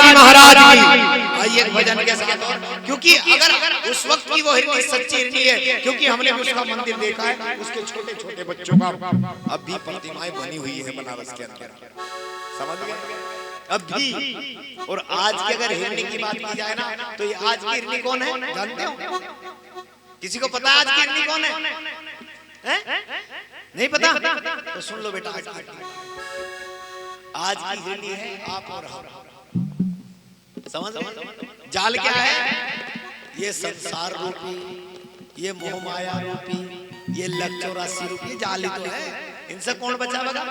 जी महाराज की। आइए भजन के साथ। और क्योंकि अगर उस वक्त की वो हिरनी सच्ची हिरनी है, क्योंकि हमने उसका मंदिर देखा है, उसके छोटे छोटे बच्चों का अब भी प्रतिमाएं बनी हुई है बनारस के अंदर, समझ गए अब भी। और आज की अगर हिरनी की बात की जाए ना, तो ये आज की हिरनी कौन है जानते हो? किसी को पता है आज की हिरनी कौन है? नहीं पता? तो सुन लो बेटा, आज की हिरनी है आप और हम। समझ? जाल क्या है? ये संसार रूपी, ये मोह माया रूपी, ये लख 84 रूपी जाल ही तो है। इनसे कौन बचावेगा?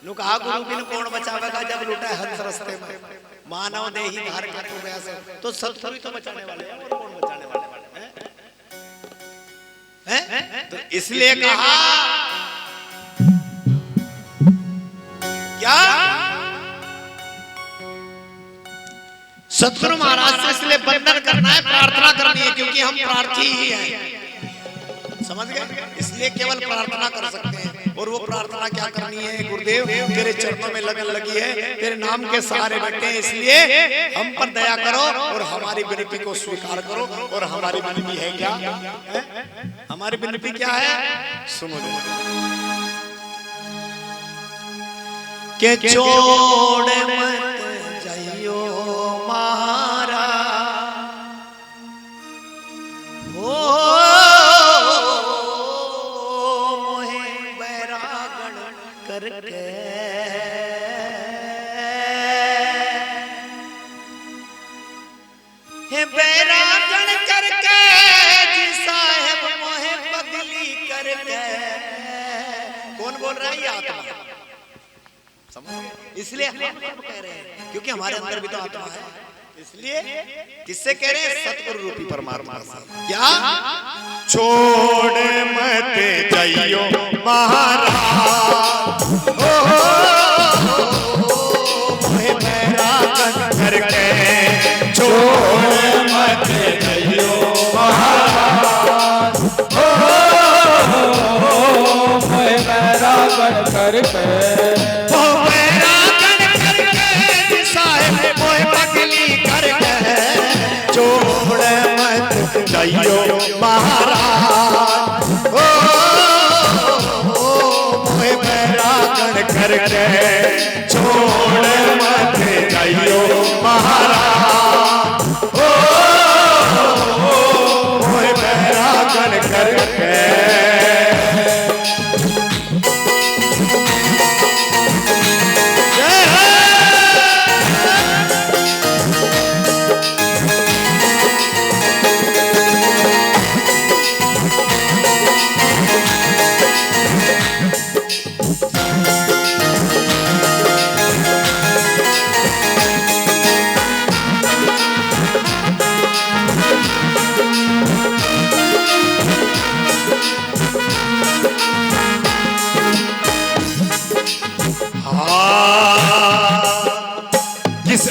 नु कहा गुरु बिन कौन बचावेगा, जब लुटा हंस रस्ते में मानव देही धार का तो गया से। तो सतगुरु तो बचाने वाले हैं, और कौन बचाने वाले हैं? तो इसलिए कहा क्या सतगुरु महाराज से इसलिए वंदन करना है, प्रार्थना करनी है, क्योंकि हम प्रार्थी ही हैं। समझ गए? इसलिए केवल प्रार्थना कर सकते हैं। और वो प्रार्थना क्या करनी है? गुरुदेव तेरे चरणों में लगन लगी है, तेरे नाम के सहारे बैठे हैं, इसलिए हम पर दया करो और हमारी विनती को स्वीकार करो। और हमारी विनती है क्या? हमारी विनती क्या है? सुनो के छोड़ मत जाइयो महारा हो मोहे बैरागण करके हे बैरागण करके जी साहेब मोहे बदली करके। कौन बोल रहा है? ये आत्मा। इसलिए हम कह रहे हैं, क्योंकि हमारे अंदर भी तो आत्मा है। इसलिए किससे कह रहे हैं? सतगुरु रूपी परमात्मा से। क्या? छोड़ मत जाइयो महाराज मोहे बैरागण करके, छोड़ मत जाइयो महाराज मोहे बैरागण करके, जाइयो महाराज ओ मोहे बैरागण करके, छोड़ मत जाइयो महाराज ओ मोहे बैरागण करके। किस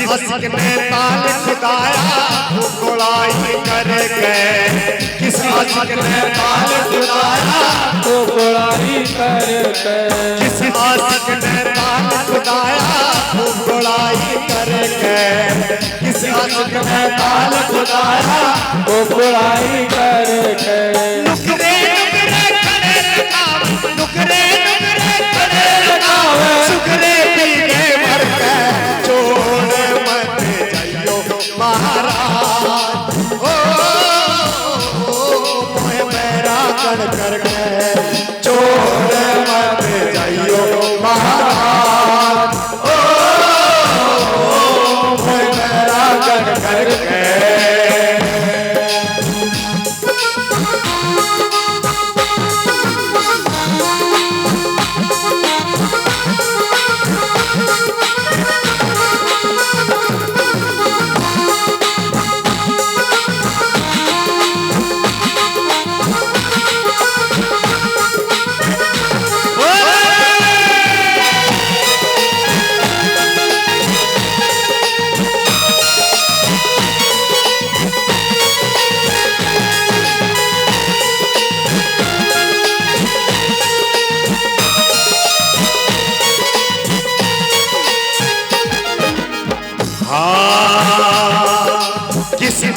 ने ताल खुदाया वो गोलाई करके, किस आशिक ने ताल खुदाया वो गोलाई करके, किस आशिक ने ताल खुदाया वो गोलाई करके, किस आशिक ने ताल खुदाया वो गोलाई करके। नुकरे नुकरे खड़े रखावे, नुकरे नुकरे खड़े रखावे, सुकरे पी गए मर के, छोड़ मत जाइयो महाराज ओ मोहे बैरागण करके, छोड़ मत जाइयो महाराज ओ मोहे बैरागण करके।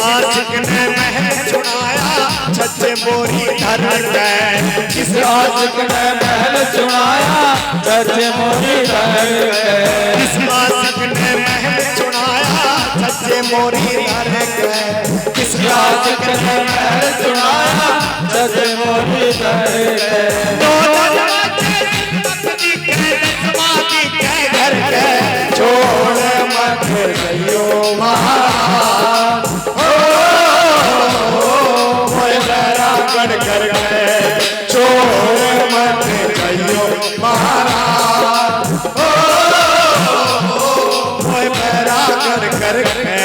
आशिक ने महल छुड़ाया छज्जे मोरी धर के, किस आशिक ने महल छुड़ाया छज्जे मोरी धर के, किस आशिक ने महल छुड़ाया छज्जे मोरी धर के, किस आशिक ने महल छुड़ाया छज्जे मोरी धर के, घर के छोड़ मत गयो महाराज, मोए बैरागढ़ कर गए छोड़ मत गयो महाराज, मोए बैरागढ़ कर गए।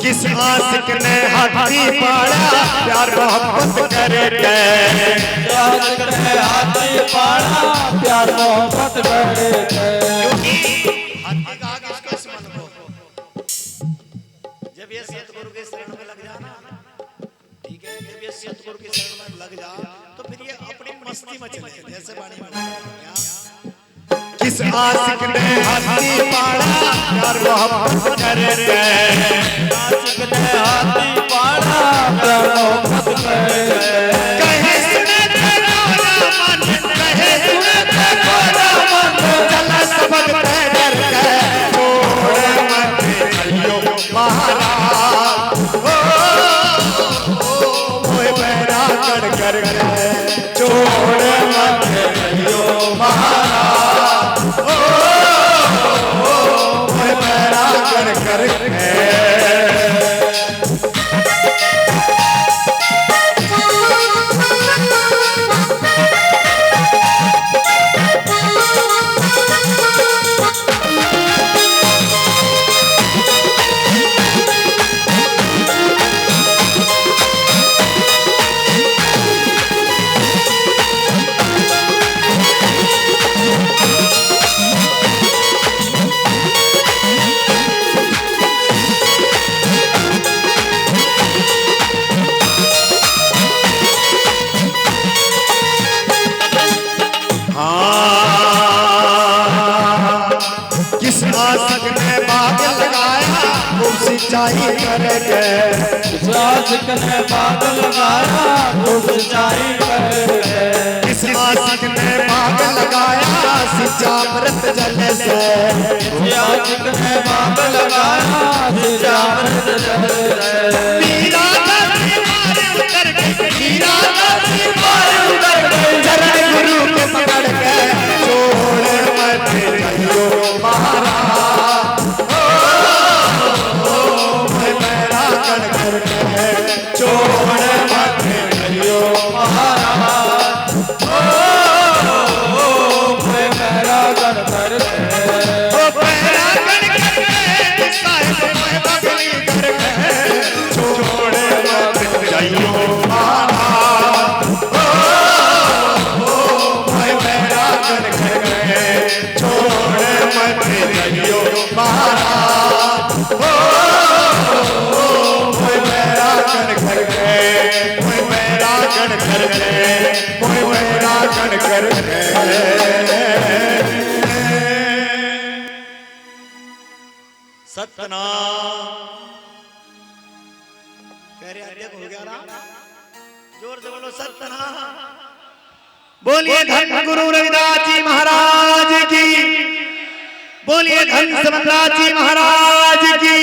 किस आशिक ने हाथी पाड़ा प्यार मोहब्बत करके, आशिक ने हाथी पाड़ा प्यार मोहब्बत करके, क्योंकि हाथी का आगे इसको स्मरण को जब ये सतगुरु के शरण में लग जाना, ठीक है, जब ये सतगुरु के शरण में लग जा तो फिर ये अपनी मस्ती में चले जैसे वाणी में क्या। किस आशिक ने हाथी पाड़ा प्यार मोहब्बत करके, आशिक ने हाथी पाड़ा प्यार मोहब्बत करके, कहे सुने तेरा मन, कहे सुने तेरा मन, चला सबक डर के छोड़ मत गयो महाराज, मोए बैरागढ़ कर गए छोड़ मत गयो महाराज, मोए बैरागढ़ कर गए। किस आशिक ने बाग लगाया खूब सिंचाई करके, किस आशिक ने बाग लगाया खूब सिंचाई करके, किस आशिक ने बाग लगाया सिंचामृत जल से, किस आशिक ने बाग लगाया सिंचामृत जल से, मीरा नदी मारे उतर गई, मीरा नदी मारे उतर गई, चरण गुरु के पकड़ के छोड़ मत गयो महाराज, मोए बैरागढ़ कर गए छोड़ मत गयो महाराज, मोए बैरागढ़ कर गए, ओ बैरागढ़ कर गए साहिब मोए बगली कर गए छोड़ मत गयो महाराज, मोए बैरागढ़ कर गए छोड़ मत गयो महाराज, मोए बैरागढ़ कर गए, मोए बैरागढ़ कर गए, मोए बैरागढ़ कर गए। सतनाम कह रहे अध्यक्ष हो गया ना, जोर से बोलो सतनाम। बोलिए धन गुरु रविदास जी महाराज की, बोलिए धन समन्दास जी महाराज की।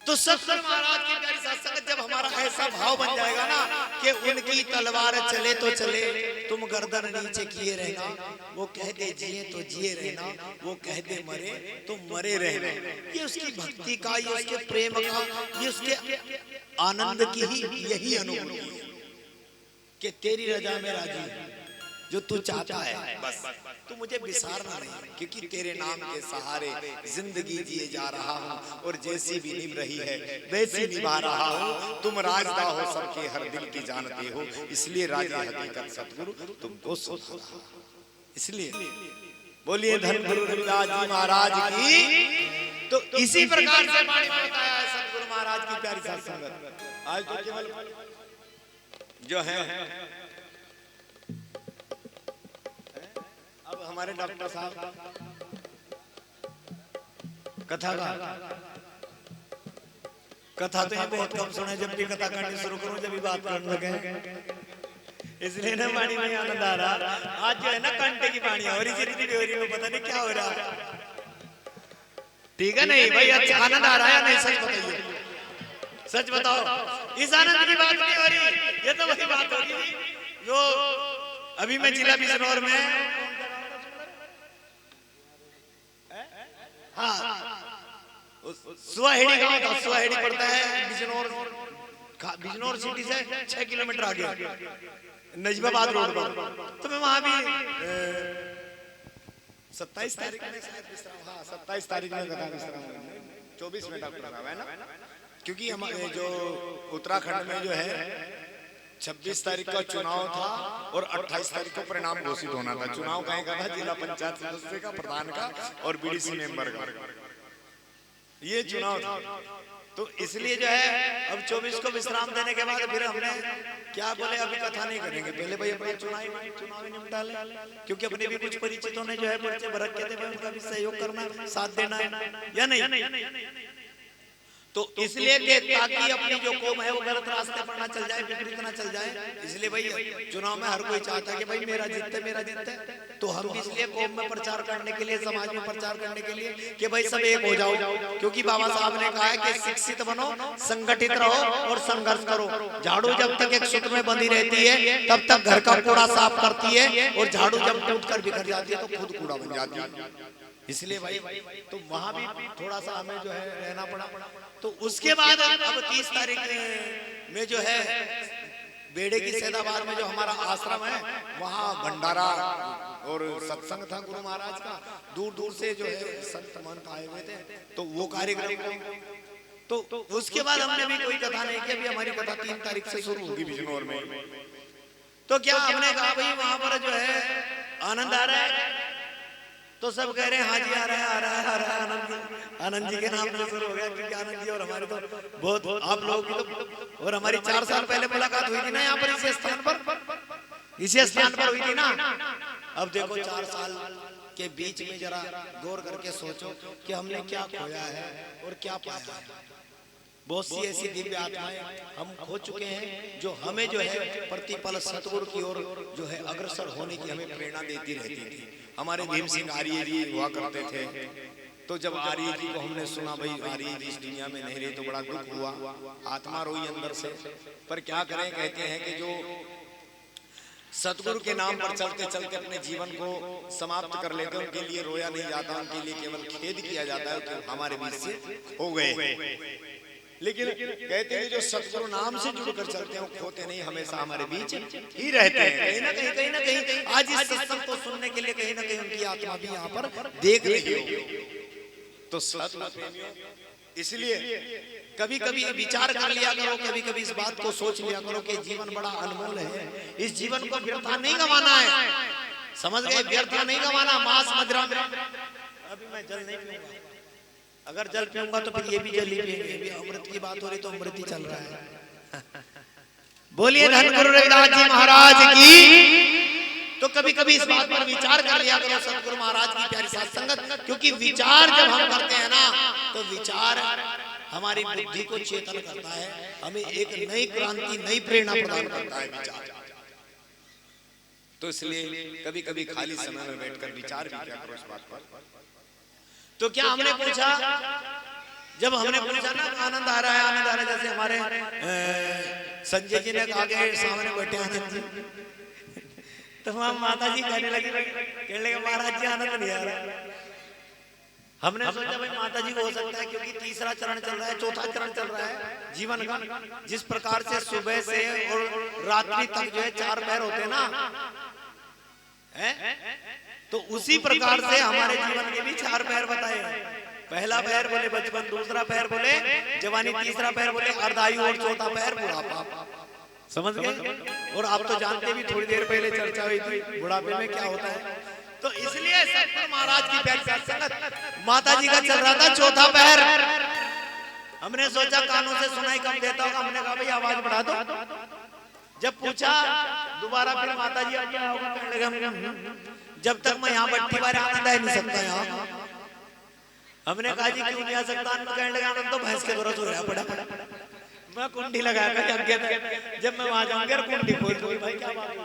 तो सतगुरु महाराज की प्यारी साथ संगत जब हमारा ऐसा भाव बन जाएगा ना कि उनकी तलवार चले तो चले, तुम गर्दन नीचे किए रहना, वो कह दे जिए तो जिए रहना, वो कह दे मरे तो मरे रहना, ये उसकी भक्ति का, ये उसके प्रेम का, ये उसके आनंद की ही यही अनुभूति है कि तेरी रजा में राजी, जो तू चाहता है बस तू मुझे विसारना नहीं, क्योंकि तेरे नाम के सहारे जिंदगी जिए जा रहा हूँ और जैसी भी निभ रही है वैसी निभा रहा हूँ। तुम राजदा हो सबके हर दिल की जानते हो, इसलिए राजे हकीकत सतगुरु तुमको सुना। इसलिए बोलिए धन गुरु रविदास जी महाराज की। तो इसी प्रकार से वाणी में बताया है सतगुरु महाराज की प्यारी साथ संगत। आज तो केवल जो है अब हमारे डॉक्टर साहब कथा तो ये बहुत कम सुने, जब भी कथा करनी शुरू करूं जब भी बात करने लगे, इसलिए ना वाणी में आनंद आ रहा। आज जो है ना कंटे की वाणी हो रही थी में पता नहीं क्या हो रहा है। ठीक है नहीं भाई, अच्छा आनंद आ रहा है नहीं? सच बताइए, सच बताओ। इस आनंद की बात नहीं हो रही, ये तो वही बात हो रही थी जो अभी मैं जिला बिजनौर में, हाँ सुहेड़ी गांव था, सुहेड़ी पड़ता है बिजनौर सिटी से 6 किलोमीटर आगे नजबाबाद रोड पर। तो मैं वहां भी 27 तारीख में शायद विश्राम, हाँ 27 तारीख में कथा विश्राम, 24 में डॉक्टर साहब है ना, क्योंकि हमारे जो उत्तराखंड में जो है 26 तारीख का चुनाव था और 28 तारीख को परिणाम घोषित होना था। चुनाव कहीं का था? जिला पंचायत सदस्य का, प्रधान का और बीडीसी मेंबर का, ये चुनाव था। तो इसलिए जो है अब 24 को विश्राम देने के बाद फिर हमने क्या बोले अभी कथा नहीं करेंगे, पहले भाई अपने चुनाव निपटा ले, क्योंकि अपने भी कुछ परिचितों ने जो है पर्चे भरक के थे, उनका भी सहयोग करना, साथ देना है या नहीं। तो इसलिए कि ताकि अपनी जो कौम है वो गलत रास्ते पर ना चल जाए, विपरीत ना चल जाए, इसलिए भाई चुनाव में हर कोई चाहता है कि भाई मेरा जीतते मेरा जीतते। तो हम भी इसलिए कौम में प्रचार करने के लिए, समाज में प्रचार करने के लिए कि भाई सब एक हो जाओ, क्योंकि बाबा साहब ने कहा है कि शिक्षित बनो, संगठित रहो और संघर्ष करो। झाड़ू जब तक एक सूत्र में बंधी रहती है तब तक घर का कूड़ा साफ करती है, और झाड़ू जब टूट कर बिखर जाती है तो खुद कूड़ा बन जाती है। इसलिए भाई तो वहां भी थोड़ा सा हमें जो है रहना पड़ा। तो उसके बाद अब 30 तारीख में जो है बेड़े की सैदाबाद में जो हमारा आश्रम है वहाँ भंडारा और सत्संग था गुरु महाराज का। दूर दूर से जो है संत महंत आए हुए थे, तो वो कार्यक्रम। तो उसके बाद हमने भी कोई कथा नहीं की, अभी हमारी कथा 3 तारीख से शुरू होगी बिजनौर में। तो क्या हमने कहा भाई वहां पर जो है आनंद आ रहा है, तो सब कह रहे हैं हाँ जी आ रहा है आनंद जी के नाम से शुरू हो गया, क्योंकि आनंद जी और हमारे तो बहुत आप लोगों की तो, और हमारी 4 साल पहले मुलाकात हुई थी ना यहाँ पर इसी स्थान पर हुई थी ना। अब देखो 4 साल के बीच में जरा गौर करके सोचो कि हमने क्या खोया है और क्या पाया है। बहुत सी ऐसी दिव्य आत्माएं हम खो चुके हैं जो हमें जो है प्रतिपल सतगुरु की ओर जो है अग्रसर होने की हमें प्रेरणा देती रहती थी। हमारे भीम सिंह आर्य जी हुआ करते थे, तो जब आर्य जी को हमने सुना भाई आर्य जी इस दुनिया में नहीं रहे तो बड़ा दुख हुआ, आत्मा रोई अंदर से। पर क्या करें, कहते हैं कि जो सतगुरु के नाम पर चलते चलते अपने जीवन को समाप्त कर लेते हैं उनके लिए रोया नहीं जाता, उनके लिए केवल खेद किया जाता है कि हमारे बीच से हो गए। लेकिन कहते हैं जो सतगुरु नाम से जुड़कर चलते हैं वो खोते नहीं, हमेशा हमारे बीच ही रहते हैं। कहीं ना कहीं आज इस सत्संग को सुनने के लिए कहीं ना कहीं उनकी आत्मा भी यहाँ पर देख रही होगी। तो सतगुरु इसलिए कभी कभी विचार कर लिया करो, कभी कभी इस बात को सोच लिया करो कि जीवन बड़ा अनमोल है, इस जीवन को व्यर्थ नहीं गंवाना है। समझ गए? व्यर्थ नहीं गंवाना। मांस मदिरा अभी मैं जल नहीं पीऊंगा, अगर जल पीऊंगा तो फिर ये भी जल ही पिएंगे। अमृत की बात हो रही तो अमृत ही चल रहा है। बोलिए धन गुरु रविदास जी महाराज की। तो कभी कभी इस बात पर विचार कर लिया करो सतगुरु महाराज की प्यारी साथ संगत, क्योंकि विचार जब हम करते हैं ना तो विचार हमारी बुद्धि को चेतन करता है, हमें एक नई क्रांति नई प्रेरणा प्रदान करता है विचार। तो इसलिए कभी कभी खाली समय में बैठकर विचार भी किया करो इस बात पर। तो क्या हमने पूछा, जब हमने पूछा ना आनंद आ रहा है आनंद आ रहा है, जैसे हमारे संजय जी ने कहा कि सामने बैठे आनंद जी, तो हम माता जी कहने लगे महाराज जी आनंद नहीं आ रहा। हमने सोचा भाई माता जी को हो सकता है क्योंकि तीसरा चरण चल रहा है, चौथा चरण चल रहा है जीवन का। जिस प्रकार से सुबह से और रात्रि तक जो है 4 पहर होते हैं ना, है? तो उसी प्रकार से हमारे जीवन के भी 4 पैर बताए हैं। पहला पैर बोले बचपन, दूसरा पैर बोले जवानी, तीसरा पैर बोले अर्धायु और चौथा पैर बुढ़ापा। समझ गए? और आप तो जानते भी, थोड़ी देर पहले चर्चा हुई थी बुढ़ापे में क्या होता है। तो इसलिए सतगुरु महाराज की पैर संगत माता जी का चल रहा था चौथा पैर। हमने सोचा कानों से सुनाई कम देता होगा, हमने कहा भाई आवाज बढ़ा दो। जब पूछा दोबारा फिर माता जी क्या होगा, कहने लगे जब तक मैं यहाँ भट्टी बारे आनंद आ नहीं सकता यहाँ। हमने कहा जी क्यों नहीं आ सकता? कहने लगे आनंद तो भैंस के द्वारा सो रहा पड़ा। मैं कुंडी लगाया जब मैं वहां जाऊंगा कुंडी खोल दूंगी। भाई क्या बात है।